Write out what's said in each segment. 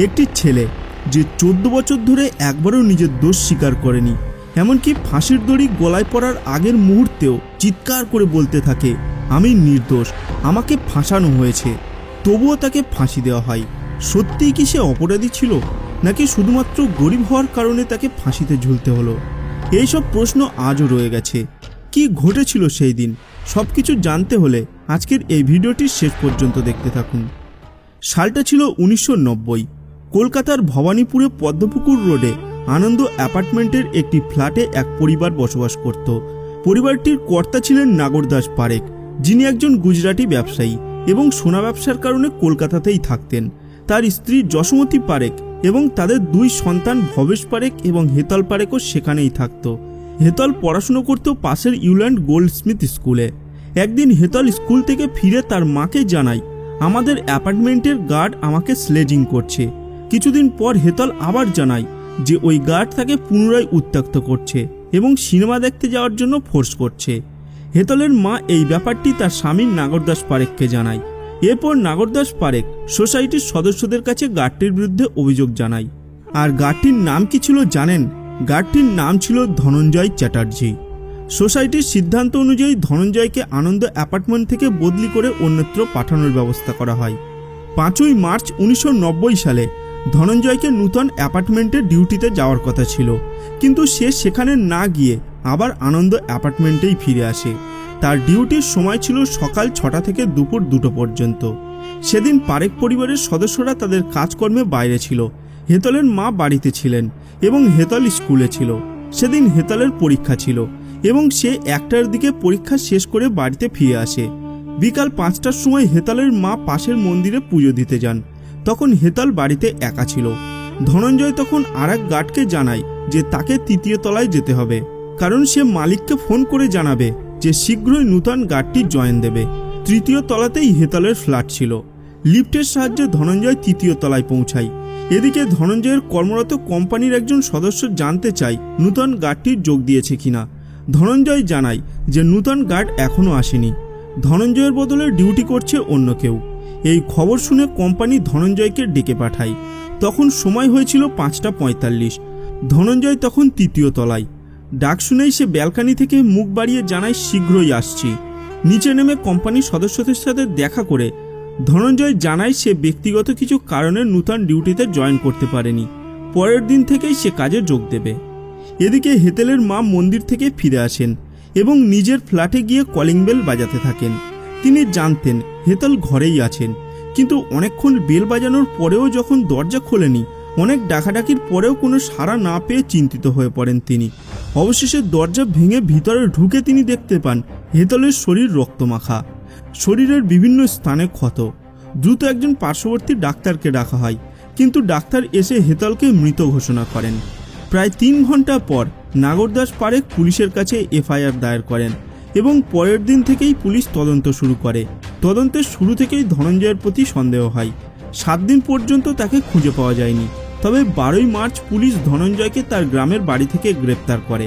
একটি ছেলে যে 14 বছর ধরে একবারও নিজের দোষ স্বীকার করেনি, এমনকি ফাঁসির দড়ি গলায় পড়ার আগের মুহূর্তেও চিৎকার করে বলতে থাকে, আমি নির্দোষ, আমাকে ফাঁসানো হয়েছে, তবুও তাকে ফাঁসি দেওয়া হয়। সত্যিই কি সে অপরাধী ছিল, নাকি শুধুমাত্র গরিব হওয়ার কারণে তাকে ফাঁসিতে ঝুলতে হলো? এইসব প্রশ্ন আজও রয়ে গেছে। কি ঘটেছিল সেই দিন, সবকিছু জানতে হলে আজকের এই ভিডিওটি শেষ পর্যন্ত দেখতে থাকুন। সালটা ছিল 1990। কলকাতার ভবানীপুরে পদ্মপুকুর রোডে আনন্দ অ্যাপার্টমেন্টের একটি ফ্ল্যাটে এক পরিবার বসবাস করত। পরিবারটির কর্তা ছিলেন নাগরদাস পারেখ, যিনি একজন গুজরাটি ব্যবসায়ী এবং সোনা ব্যবসার কারণে কলকাতাতেই থাকতেন। তার স্ত্রী যশোমতী পারেখ এবং তাদের 2 সন্তান ভবেশ পারেখ এবং হেতল পারেখও সেখানেই থাকত। হেতল পড়াশুনো করত পাশের ইউল্যান্ড গোল্ডস্মিথ স্কুলে। একদিন হেতল স্কুল থেকে ফিরে তার মাকে জানায়, আমাদের অ্যাপার্টমেন্টের গার্ড আমাকে স্লেজিং করছে। কিছুদিন পর হেতল আবার জানায় যে ওই গার্ড তাকে পুনরায় উত্ত্যক্ত করছে এবং সিনেমা দেখতে যাওয়ার জন্য ফোর্স করছে। হেতলের মা এই ব্যাপারটি তার স্বামী নাগরদাস পারেখকে জানায়। এরপর নাগরদাস পারেখ সোসাইটির সদস্যদের কাছে গার্ডটির বিরুদ্ধে অভিযোগ জানায়। আর গার্ডটির নাম কি ছিল জানেন? গার্ডটির নাম ছিল ধনঞ্জয় চ্যাটার্জি। সোসাইটির সিদ্ধান্ত অনুযায়ী ধনঞ্জয়কে আনন্দ অ্যাপার্টমেন্ট থেকে বদলি করে অন্যত্র পাঠানোর ব্যবস্থা করা হয়। 5ই মার্চ 1990 সালে ধনঞ্জয়কে নূতন অ্যাপার্টমেন্টে ডিউটিতে যাওয়ার কথা ছিল, কিন্তু সে সেখানে না গিয়ে আবার আনন্দ অ্যাপার্টমেন্টেই ফিরে আসে। তার ডিউটির সময় ছিল সকাল 6টা থেকে দুপুর 2টো পর্যন্ত। সেদিন পারেখ পরিবারের সদস্যরা তাদের কাজকর্মে বাইরে ছিল। হেতলের মা বাড়িতে ছিলেন এবং হেতল স্কুলে ছিল। সেদিন হেতলের পরীক্ষা ছিল এবং সে 1টার দিকে পরীক্ষা শেষ করে বাড়িতে ফিরে আসে। বিকাল 5টার সময় হেতলের মা পাশের মন্দিরে পুজো দিতে যান। তখন হেতল বাড়িতে একা ছিল। ধনঞ্জয় তখন আরেক গার্ডকে জানায় যে তাকে 3য় তলায় যেতে হবে, কারণ সে মালিককে ফোন করে জানাবে যে শীঘ্রই নূতন গার্ডটি জয়েন দেবে। 3য় তলাতেই হেতলের ফ্ল্যাট ছিল। লিফটের সাহায্যে ধনঞ্জয় 3য় তলায় পৌঁছায়। এদিকে ধনঞ্জয়ের কর্মরত কোম্পানির একজন সদস্য জানতে চায় নূতন গার্ডটি যোগ দিয়েছে কিনা। ধনঞ্জয় জানায় যে নূতন গার্ড এখনও আসেনি, ধনঞ্জয়ের বদলে ডিউটি করছে অন্য কেউ। এই খবর শুনে কোম্পানি ধনঞ্জয়কে ডেকে পাঠায়। তখন সময় হয়েছিল 5:45। ধনঞ্জয় তখন 3য় তলায়। ডাক শুনেই সে ব্যালকানি থেকে মুখ বাড়িয়ে জানায়, শীঘ্রই আসছি। নিচে নেমে কোম্পানির সদস্যদের সাথে দেখা করে ধনঞ্জয় জানায় সে ব্যক্তিগত কিছু কারণে নূতন ডিউটিতে জয়েন করতে পারেনি, পরের দিন থেকেই সে কাজে যোগ দেবে। এদিকে হেতলের মা মন্দির থেকে ফিরে আসেন এবং নিজের ফ্ল্যাটে গিয়ে কলিং বেল বাজাতে থাকেন। তিনি জানতেন হেতল ঘরেই আছেন, কিন্তু অনেকক্ষণ বেল বাজানোর পরেও যখন দরজা খোলেনি, অনেক ডাকাডাকির পরেও কোনো সাড়া না পেয়ে চিন্তিত হয়ে পড়েন তিনি। অবশেষে দরজা ভেঙে ভিতরে ঢুকে তিনি দেখতে পান হেতলের শরীর রক্তমাখা, শরীরের বিভিন্ন স্থানে ক্ষত। দ্রুত একজন পার্শ্ববর্তী ডাক্তারকে ডাকা হয়, কিন্তু ডাক্তার এসে হেতলকে মৃত ঘোষণা করেন। প্রায় 3 ঘন্টা পর নাগরদাস পারেখ পুলিশের কাছে এফআইআর দায়ের করেন এবং পরের দিন থেকেই পুলিশ তদন্ত শুরু করে। তদন্তের শুরু থেকেই ধনঞ্জয়ের প্রতি সন্দেহ হয়। 7 দিন পর্যন্ত তাকে খুঁজে পাওয়া যায়নি। তবে 12ই মার্চ পুলিশ ধনঞ্জয়কে তার গ্রামের বাড়ি থেকে গ্রেপ্তার করে।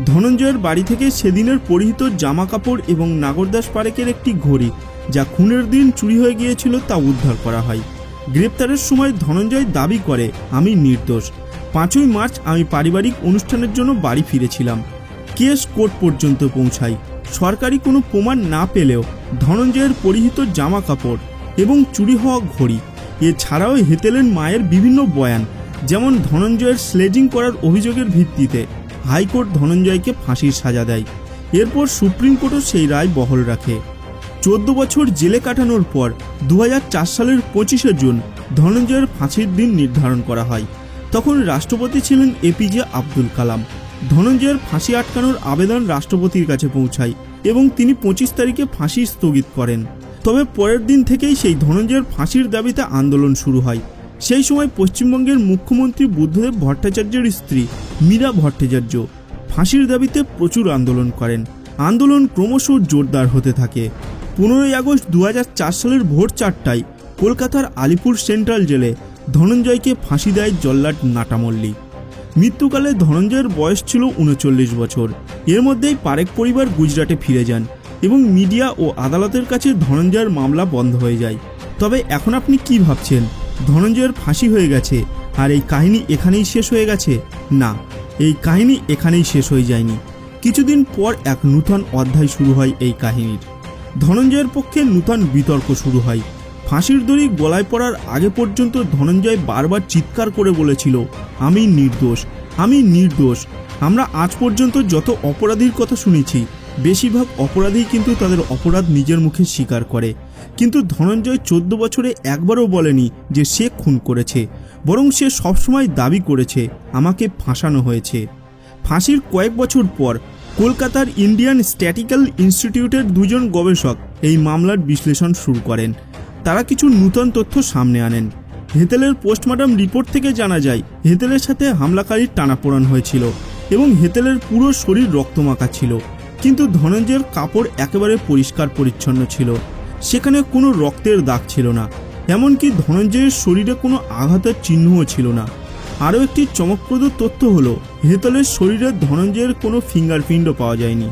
ধনঞ্জয়ের বাড়ি থেকে সেদিনের পরিহিত জামা কাপড় এবং নাগরদাস পারেখের একটি ঘড়ি, যা খুনের দিন চুরি হয়ে গিয়েছিল, তা উদ্ধার করা হয়। গ্রেপ্তারের সময় ধনঞ্জয় দাবি করে, আমি নির্দোষ। 5ই মার্চ আমি পারিবারিক অনুষ্ঠানের জন্য বাড়ি ফিরেছিলাম। কেস কোর্ট পর্যন্ত পৌঁছায়। সরকারি কোনো প্রমাণ না পেলেও ধনঞ্জয়ের পরিহিত জামা কাপড় এবং চুরি হওয়া ঘড়ি, এছাড়াও হেতলের মায়ের বিভিন্ন বয়ান, যেমন ধনঞ্জয়ের স্লেজিং করার অভিযোগের ভিত্তিতে হাইকোর্ট ধনঞ্জয়কে ফাঁসির সাজা দেয়। এরপর সুপ্রিম কোর্টও সেই রায় বহাল রাখে। 14 বছর জেলে কাটানোর পর 2004 সালের 25শে জুন ধনঞ্জয়ের ফাঁসির দিন নির্ধারণ করা হয়। তখন রাষ্ট্রপতি ছিলেন এপিজে আব্দুল কালাম। ধনঞ্জয়ের ফাঁসি আটকানোর আবেদন রাষ্ট্রপতির কাছে পৌঁছায় এবং তিনি 25 তারিখে ফাঁসি স্থগিত করেন। তবে পরের দিন থেকেই সেই ধনঞ্জয়ের ফাঁসির দাবিতে আন্দোলন শুরু হয়। সেই সময় পশ্চিমবঙ্গের মুখ্যমন্ত্রী বুদ্ধদেব ভট্টাচার্যের স্ত্রী মীরা ভট্টাচার্য ফাঁসির দাবিতে প্রচুর আন্দোলন করেন। আন্দোলন ক্রমশ জোরদার হতে থাকে। 15ই আগস্ট 2004 সালের ভোর 4টায় কলকাতার আলিপুর সেন্ট্রাল জেলে ধনঞ্জয়কে ফাঁসি দেয় জল্লাদ নাটা মল্লিক। মৃত্যুকালে ধনঞ্জয়ের বয়স ছিল 39 বছর। এর মধ্যেই পারেখ পরিবার গুজরাটে ফিরে যান এবং মিডিয়া ও আদালতের কাছে ধনঞ্জয়ের মামলা বন্ধ হয়ে যায়। তবে এখন আপনি কি ভাবছেন? ধনঞ্জয়ের ফাঁসি হয়ে গেছে আর এই কাহিনী এখানেই শেষ হয়ে গেছে? না, এই কাহিনী এখানেই শেষ হয়ে যায়নি। কিছুদিন পর এক নূতন অধ্যায় শুরু হয় এই কাহিনীর। ধনঞ্জয়ের পক্ষে নূতন বিতর্ক শুরু হয়। ফাঁসির দড়ি গলায় পড়ার আগে পর্যন্ত ধনঞ্জয় বারবার চিৎকার করে বলেছিল, আমি নির্দোষ, আমি নির্দোষ। আমরা আজ পর্যন্ত যত অপরাধীর কথা শুনেছি, বেশিরভাগ অপরাধী কিন্তু তাদের অপরাধ নিজের মুখে স্বীকার করে। কিন্তু ধনঞ্জয় 14 বছরে একবারও বলেনি যে সে খুন করেছে, বরং সে সবসময় দাবি করেছে আমাকে ফাঁসানো হয়েছে। ফাঁসির কয়েক বছর পর কলকাতার ইন্ডিয়ান স্ট্যাটিক্যাল ইনস্টিটিউটের দুজন গবেষক এই মামলার বিশ্লেষণ শুরু করেন। তারা কিছু নূতন তথ্য সামনে আনেন। হেতেলের পোস্টমর্টম রিপোর্ট থেকে জানা যায় হেতেলের সাথে হামলাকারীর টানাপোড়েন হয়েছিল এবং হেতেলের পুরো শরীর রক্তমাখা ছিল, কিন্তু ধনঞ্জয়ের কাপড় একেবারে পরিষ্কার পরিচ্ছন্ন ছিল। সেখানে কোনো রক্তের দাগ ছিল না, এমনকি ধনঞ্জয়ের শরীরে কোনো আঘাতের চিহ্নও ছিল না। আরও একটি চমকপ্রদ তথ্য হলো হেতেলের শরীরে ধনঞ্জয়ের কোনো ফিঙ্গারপ্রিন্টও পাওয়া যায়নি।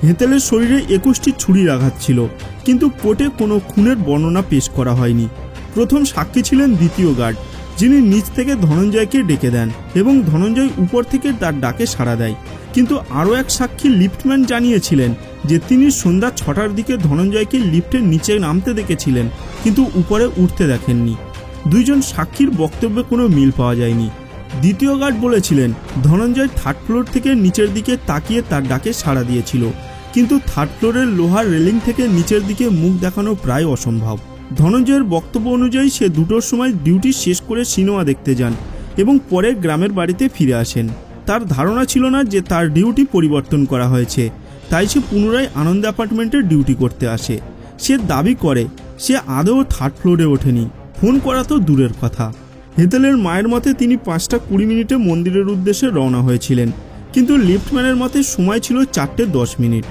হেতেলের শরীরে 21টি ছুরির আঘাত ছিল, কিন্তু কোর্টে কোনো খুনের বর্ণনা পেশ করা হয়নি। প্রথম সাক্ষী ছিলেন দ্বিতীয় গার্ড, যিনি নিচ থেকে ধনঞ্জয়কে ডেকে দেন এবং ধনঞ্জয় উপর থেকে তার ডাকে সাড়া দেয়। কিন্তু আরও এক সাক্ষী লিফটম্যান জানিয়েছিলেন যে তিনি সন্ধ্যা 6টার দিকে ধনঞ্জয়কে লিফটের নিচে নামতে দেখেছিলেন, কিন্তু উপরে উঠতে দেখেননি। দুইজন সাক্ষীর বক্তব্যে কোনো মিল পাওয়া যায়নি। দ্বিতীয় গার্ড বলেছিলেন ধনঞ্জয় 3rd ফ্লোর থেকে নিচের দিকে তাকিয়ে তার ডাকে সাড়া দিয়েছিল, কিন্তু 3rd ফ্লোরের লোহার রেলিং থেকে নিচের দিকে মুখ দেখানো প্রায় অসম্ভব। ধনঞ্জয়ের বক্তব্য অনুযায়ী সে 2টোর সময় ডিউটি শেষ করে সিনেমা দেখতে যান এবং পরে গ্রামের বাড়িতে ফিরে আসেন। তার ধারণা ছিল না যে তার ডিউটি পরিবর্তন করা হয়েছে, তাই সে পুনরায় আনন্দ অ্যাপার্টমেন্টে ডিউটি করতে আসে। সে দাবি করে সে আদৌ 3rd ফ্লোরে ওঠেনি, ফোন করা তো দূরের কথা। হেতেলের মায়ের মতে তিনি 5:20 মন্দিরের উদ্দেশ্যে রওনা হয়েছিলেন, কিন্তু লিফটম্যানের মতে সময় ছিল 4:10।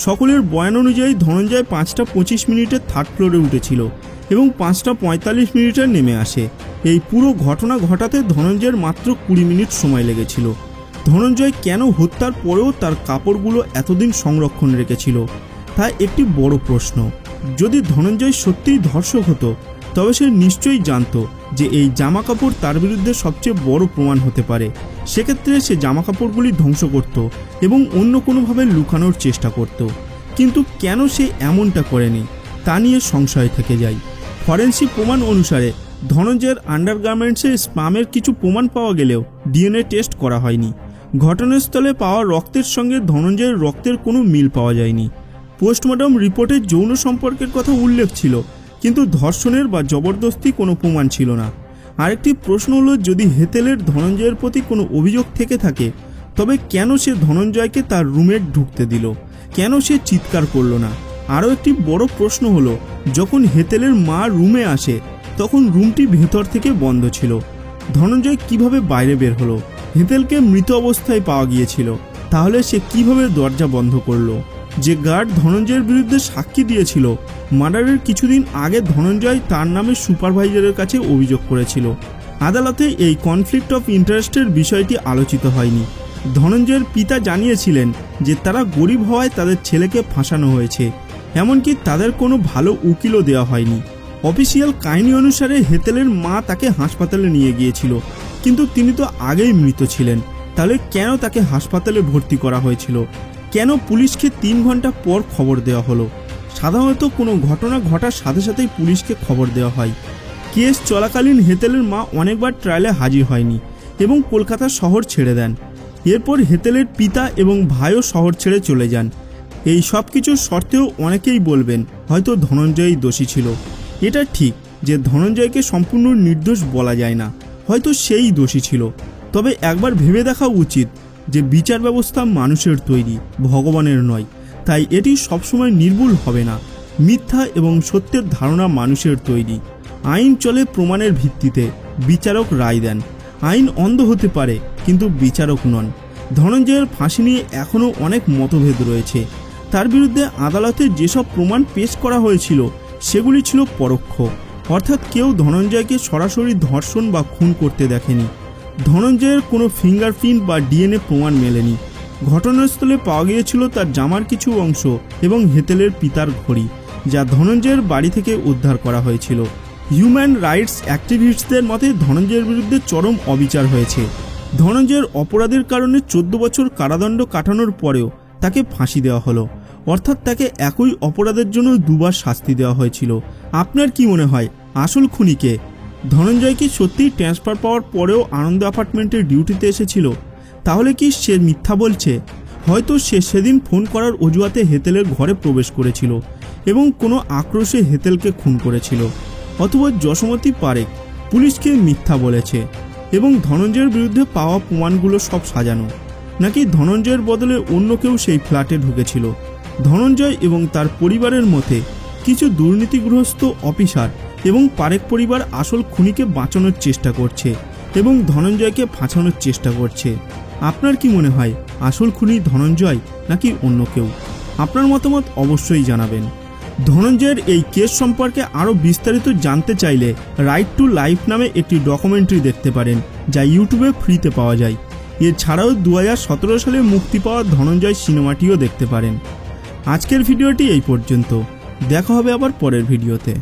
সকলের বয়ান অনুযায়ী ধনঞ্জয় 5:25 3rd ফ্লোরে উঠেছিল এবং 5:45 নেমে আসে। এই পুরো ঘটনা ঘটাতে ধনঞ্জয়ের মাত্র 20 মিনিট সময় লেগেছিল। ধনঞ্জয় কেন হত্যার পরেও তার কাপড়গুলো এতদিন সংরক্ষণ রেখেছিল, তা একটি বড় প্রশ্ন। যদি ধনঞ্জয় সত্যিই ধর্ষক হতো, তবে সে নিশ্চয়ই জানতো যে এই জামাকাপড় তার বিরুদ্ধে সবচেয়ে বড় প্রমাণ হতে পারে। সেক্ষেত্রে সে জামাকাপড়গুলি ধ্বংস করত এবং অন্য কোনোভাবে লুকানোর চেষ্টা করত। কিন্তু কেন সে এমনটা করেনি, তা নিয়ে সংশয় থেকে যায়। ফরেন্সিক প্রমাণ অনুসারে ধনঞ্জয়ের আন্ডারগার্মেন্টসে স্পামের কিছু প্রমাণ পাওয়া গেলেও ডিএনএ টেস্ট করা হয়নি। ঘটনাস্থলে পাওয়া রক্তের সঙ্গে ধনঞ্জয়ের রক্তের কোনো মিল পাওয়া যায়নি। পোস্টমর্টম রিপোর্টে যৌন সম্পর্কের কথা উল্লেখ ছিল, কিন্তু ধর্ষণের বা জবরদস্তি কোনো প্রমাণ ছিল না। আরেকটি প্রশ্ন হলো, যদি হেতেলের ধনঞ্জয়ের প্রতি কোনো অভিযোগ থেকে থাকে, তবে কেন সে ধনঞ্জয়কে তার রুমে ঢুকতে দিল, কেন সে চিৎকার করল না? আরও একটি বড় প্রশ্ন হলো, যখন হেতেলের মা রুমে আসে তখন রুমটি ভেতর থেকে বন্ধ ছিল। ধনঞ্জয় কিভাবে বাইরে বের হলো? হেতেলকে মৃত অবস্থায় পাওয়া গিয়েছিল, তাহলে সে কিভাবে দরজা বন্ধ করলো? যে গার্ড ধনঞ্জয়ের বিরুদ্ধে সাক্ষী দিয়েছিল, মার্ডারের কিছুদিন আগে ধনঞ্জয় তার নামে সুপারভাইজারের কাছে অভিযোগ করেছিল। আদালতে এই কনফ্লিক্ট অফ ইন্টারেস্টের বিষয়টি আলোচিত হয়নি। ধনঞ্জয়ের পিতা জানিয়েছিলেন যে তারা গরিব হওয়ায় তাদের ছেলেকে ফাঁসানো হয়েছে, এমনকি তাদের কোনো ভালো উকিলও দেওয়া হয়নি। অফিসিয়াল কাহিনী অনুসারে হেতেলের মা তাকে হাসপাতালে নিয়ে গিয়েছিল, কিন্তু তিনি তো আগেই মৃত ছিলেন। তাহলে কেন তাকে হাসপাতালে ভর্তি করা হয়েছিল? কেন পুলিশকে 3 ঘন্টা পর খবর দেওয়া হলো? সাধারণত কোনো ঘটনা ঘটার সাথে সাথেই পুলিশকে খবর দেওয়া হয়। কেস চলাকালীন হেতেলের মা অনেকবার ট্রায়ালে হাজির হয়নি এবং কলকাতা শহর ছেড়ে দেন। এরপর হেতেলের পিতা এবং ভাইও শহর ছেড়ে চলে যান। এই সব কিছুর সত্ত্বেও অনেকেই বলবেন হয়তো ধনঞ্জয়ই দোষী ছিল। এটা ঠিক যে ধনঞ্জয়কে সম্পূর্ণ নির্দোষ বলা যায় না, হয়তো সেই দোষী ছিল। তবে একবার ভেবে দেখা উচিত যে বিচার ব্যবস্থা মানুষের তৈরি, ভগবানের নয়, তাই এটি সবসময় নির্ভুল হবে না। মিথ্যা এবং সত্যের ধারণা মানুষের তৈরি। আইন চলে প্রমাণের ভিত্তিতে, বিচারক রায় দেন। আইন অন্ধ হতে পারে, কিন্তু বিচারক নন। ধনঞ্জয়ের ফাঁসি নিয়ে এখনও অনেক মতভেদ রয়েছে। তার বিরুদ্ধে আদালতে যেসব প্রমাণ পেশ করা হয়েছিল সেগুলি ছিল পরোক্ষ, অর্থাৎ কেউ ধনঞ্জয়কে সরাসরি ধর্ষণ বা খুন করতে দেখেনি। ধনঞ্জয়ের কোনো ফিঙ্গারপ্রিন্ট বা ডিএনএ প্রমাণ মেলেনি। ঘটনাস্থলে পাওয়া গিয়েছিল তার জামার কিছু অংশ এবং হেতেলের পিতার ঘড়ি, যা ধনঞ্জয়ের বাড়ি থেকে উদ্ধার করা হয়েছিল। হিউম্যান রাইটস অ্যাক্টিভিস্টদের মতে ধনঞ্জয়ের বিরুদ্ধে চরম অবিচার হয়েছে। ধনঞ্জয়ের অপরাধের কারণে 14 বছর কারাদণ্ড কাটানোর পরেও তাকে ফাঁসি দেওয়া হলো, অর্থাৎ তাকে একই অপরাধের জন্য দুবার শাস্তি দেওয়া হয়েছিল। আপনার কি মনে হয় আসল খুনিকে? ধনঞ্জয় কি সত্যিই ট্রান্সফার পাওয়ার পরেও আনন্দ অ্যাপার্টমেন্টের ডিউটিতে এসেছিল? তাহলে কি সে মিথ্যা বলছে? হয়তো সে সেদিন ফোন করার অজুহাতে হেতেলের ঘরে প্রবেশ করেছিল এবং কোনো আক্রোশে হেতেলকে খুন করেছিল। অথবা যশোমতী পারেখ পুলিশকে মিথ্যা বলেছে এবং ধনঞ্জয়ের বিরুদ্ধে পাওয়া প্রমাণগুলো সব সাজানো। নাকি ধনঞ্জয়ের বদলে অন্য কেউ সেই ফ্ল্যাটে ঢুকেছিল? ধনঞ্জয় এবং তার পরিবারের মতে কিছু দুর্নীতিগ্রস্ত অফিসার এবং পারেখ পরিবার আসল খুনিকে বাঁচানোর চেষ্টা করছে এবং ধনঞ্জয়কে ফাঁসানোর চেষ্টা করছে। আপনার কি মনে হয় আসল খুনি ধনঞ্জয় নাকি অন্য কেউ? আপনার মতামত অবশ্যই জানাবেন। ধনঞ্জয়ের এই কেস সম্পর্কে আরও বিস্তারিত জানতে চাইলে রাইট টু লাইফ নামে একটি ডকুমেন্টারি দেখতে পারেন, যা ইউটিউবে ফ্রিতে পাওয়া যায়। এছাড়াও 2017 সালে মুক্তি পাওয়া ধনঞ্জয় সিনেমাটিও দেখতে পারেন। আজকের ভিডিওটি এই পর্যন্ত, দেখা হবে আবার পরের ভিডিওতে।